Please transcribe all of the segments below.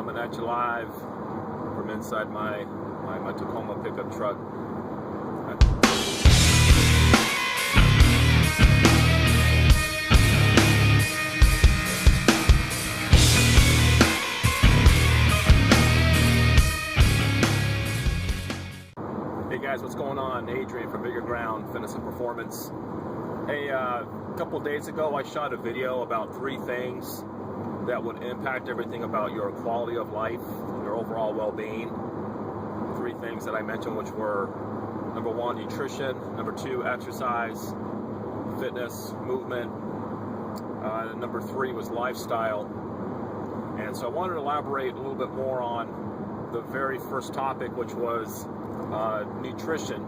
coming at you live from inside my Tacoma pickup truck. Hey guys, what's going on? Adrian from Vigor Fitness and Performance. Hey, a couple days ago I shot a video about 3 things that would impact everything about your quality of life, your overall well-being. 3 things that I mentioned, which were number 1, nutrition, number 2, exercise, fitness, movement, and number 3 was lifestyle. And so I wanted to elaborate a little bit more on the very first topic, which was nutrition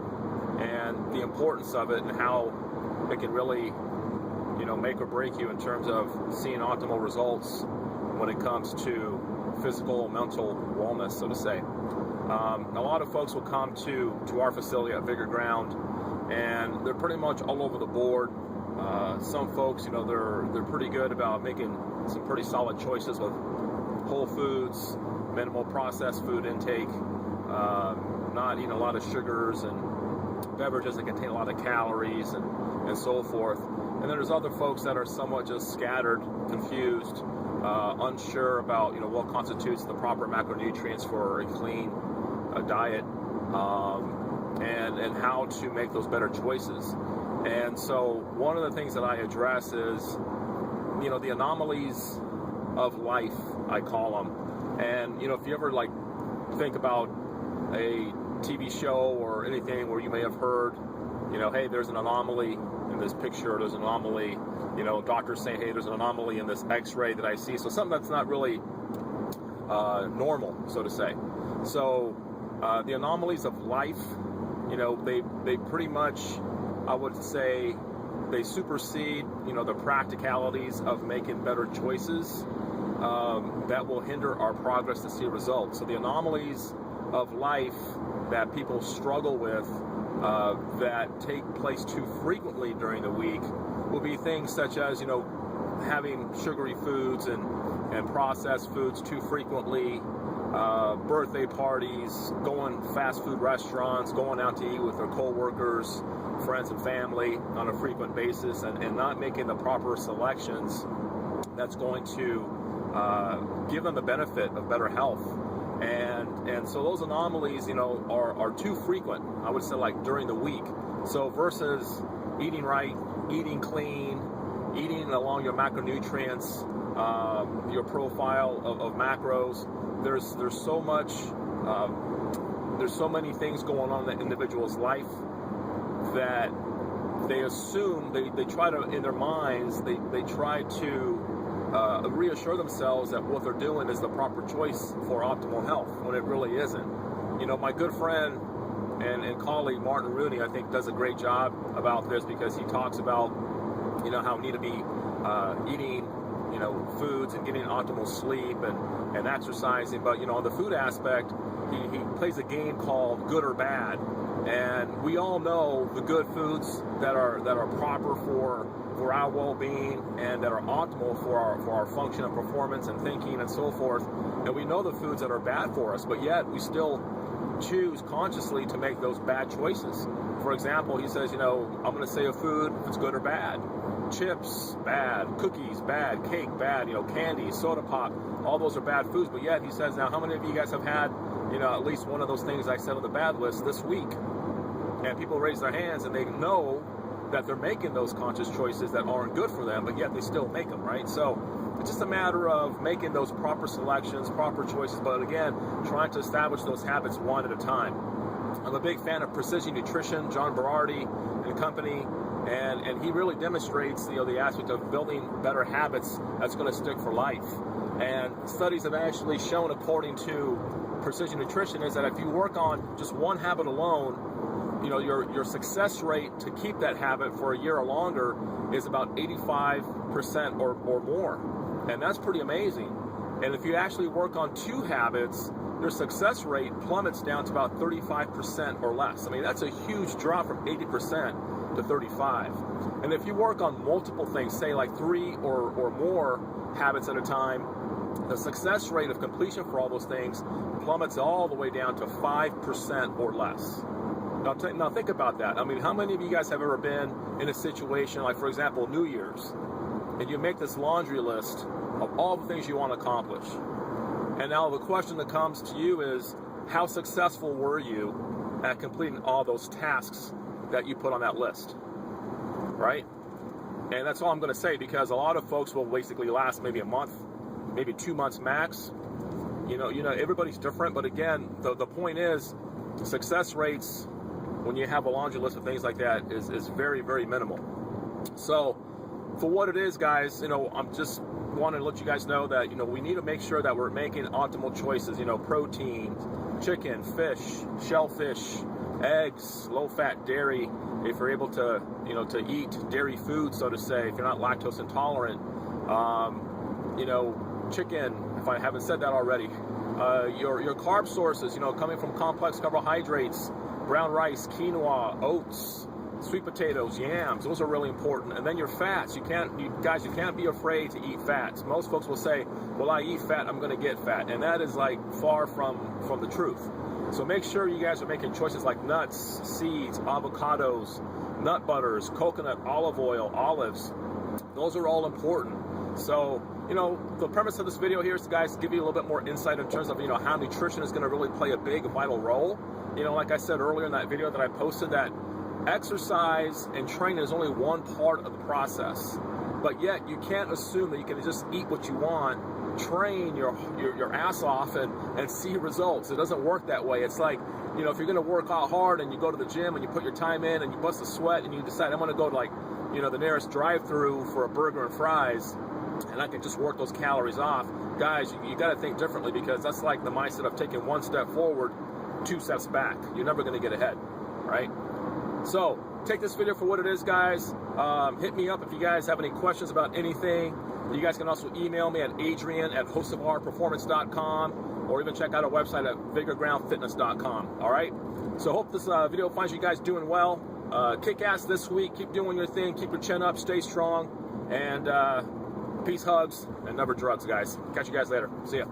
and the importance of it and how it can really, make or break you in terms of seeing optimal results when it comes to physical, mental wellness, so to say. A lot of folks will come to our facility at Vigor and they're pretty much all over the board. Some folks, they're pretty good about making some pretty solid choices with whole foods, minimal processed food intake, not eating a lot of sugars and beverages that contain a lot of calories and so forth. And then there's other folks that are somewhat just scattered, confused, unsure about what constitutes the proper macronutrients for a clean diet, and how to make those better choices. And so one of the things that I address is the anomalies of life, I call them. And if you ever think about a TV show or anything where you may have heard, hey, there's an anomaly in this picture, there's an anomaly, doctors saying, hey, there's an anomaly in this x-ray that I see. So something that's not really normal, so to say. So the anomalies of life, they pretty much, I would say, they supersede, the practicalities of making better choices that will hinder our progress to see results. So the anomalies of life that people struggle with that take place too frequently during the week will be things such as, having sugary foods and processed foods too frequently, birthday parties, going fast food restaurants, going out to eat with their co-workers, friends and family on a frequent basis, and not making the proper selections that's going to give them the benefit of better health. And so those anomalies, are too frequent, I would say, during the week. So versus eating right, eating clean, eating along your macronutrients, your profile of macros, there's so much, there's so many things going on in the individual's life that they assume, they try to, in their minds, they try to reassure themselves that what they're doing is the proper choice for optimal health, when it really isn't. My good friend and colleague Martin Rooney, I think, does a great job about this, because he talks about, how we need to be eating, foods and getting optimal sleep and exercising. But, on the food aspect, he plays a game called Good or Bad. And we all know the good foods that are proper for our well-being and that are optimal for our function and performance and thinking and so forth. And we know the foods that are bad for us, but yet we still choose consciously to make those bad choices. For example, he says, I'm going to say a food if it's good or bad. Chips, bad. Cookies, bad. Cake, bad. Candy, soda pop, all those are bad foods. But yet he says, now, how many of you guys have had, at least one of those things I said on the bad list this week? And people raise their hands and they know that they're making those conscious choices that aren't good for them, but yet they still make them, right? So it's just a matter of making those proper selections, proper choices, but again, trying to establish those habits one at a time. I'm a big fan of Precision Nutrition, John Berardi and company, and he really demonstrates, the aspect of building better habits that's going to stick for life. And studies have actually shown, according to Precision Nutrition, is that if you work on just one habit alone, your success rate to keep that habit for a year or longer is about 85% or more. And that's pretty amazing. And if you actually work on 2 habits, your success rate plummets down to about 35% or less. I mean, that's a huge drop from 80% to 35%. And if you work on multiple things, say like 3 or more habits at a time, the success rate of completion for all those things plummets all the way down to 5% or less. Now think about that. I mean, how many of you guys have ever been in a situation like, for example, New Year's, and you make this laundry list of all the things you want to accomplish. And now the question that comes to you is, how successful were you at completing all those tasks that you put on that list, right? And that's all I'm going to say, because a lot of folks will basically last maybe a month, maybe 2 months max. You know, everybody's different, but again, the point is, success rates when you have a laundry list of things like that is very, very minimal. So for what it is, guys, I'm just wanting to let you guys know that, we need to make sure that we're making optimal choices, protein, chicken, fish, shellfish, eggs, low-fat dairy, if you're able to, to eat dairy food, so to say, if you're not lactose intolerant, chicken, if I haven't said that already, your carb sources, coming from complex carbohydrates, brown rice, quinoa, oats, sweet potatoes, yams, those are really important. And then your fats, you can't be afraid to eat fats. Most folks will say, well, I eat fat, I'm going to get fat. And that is like far from the truth. So make sure you guys are making choices like nuts, seeds, avocados, nut butters, coconut, olive oil, olives. Those are all important. So, the premise of this video here is, guys, to give you a little bit more insight in terms of, how nutrition is going to really play a big, vital role. Like I said earlier in that video that I posted, that exercise and training is only one part of the process. But yet, you can't assume that you can just eat what you want, train your ass off and see results. It doesn't work that way. It's like, if you're going to work out hard and you go to the gym and you put your time in and you bust a sweat and you decide, I'm going to go to the nearest drive-thru for a burger and fries, and I can just work those calories off. Guys, you got to think differently, because that's like the mindset of taking 1 step forward, 2 steps back. You're never going to get ahead, right? So take this video for what it is, guys. Hit me up if you guys have any questions about anything. You guys can also email me at adrian@hostofarperformance.com, or even check out our website at vigorgroundfitness.com. All right? So hope this video finds you guys doing well. Kick ass this week. Keep doing your thing. Keep your chin up. Stay strong. And peace, hugs, and never drugs, guys. Catch you guys later. See ya.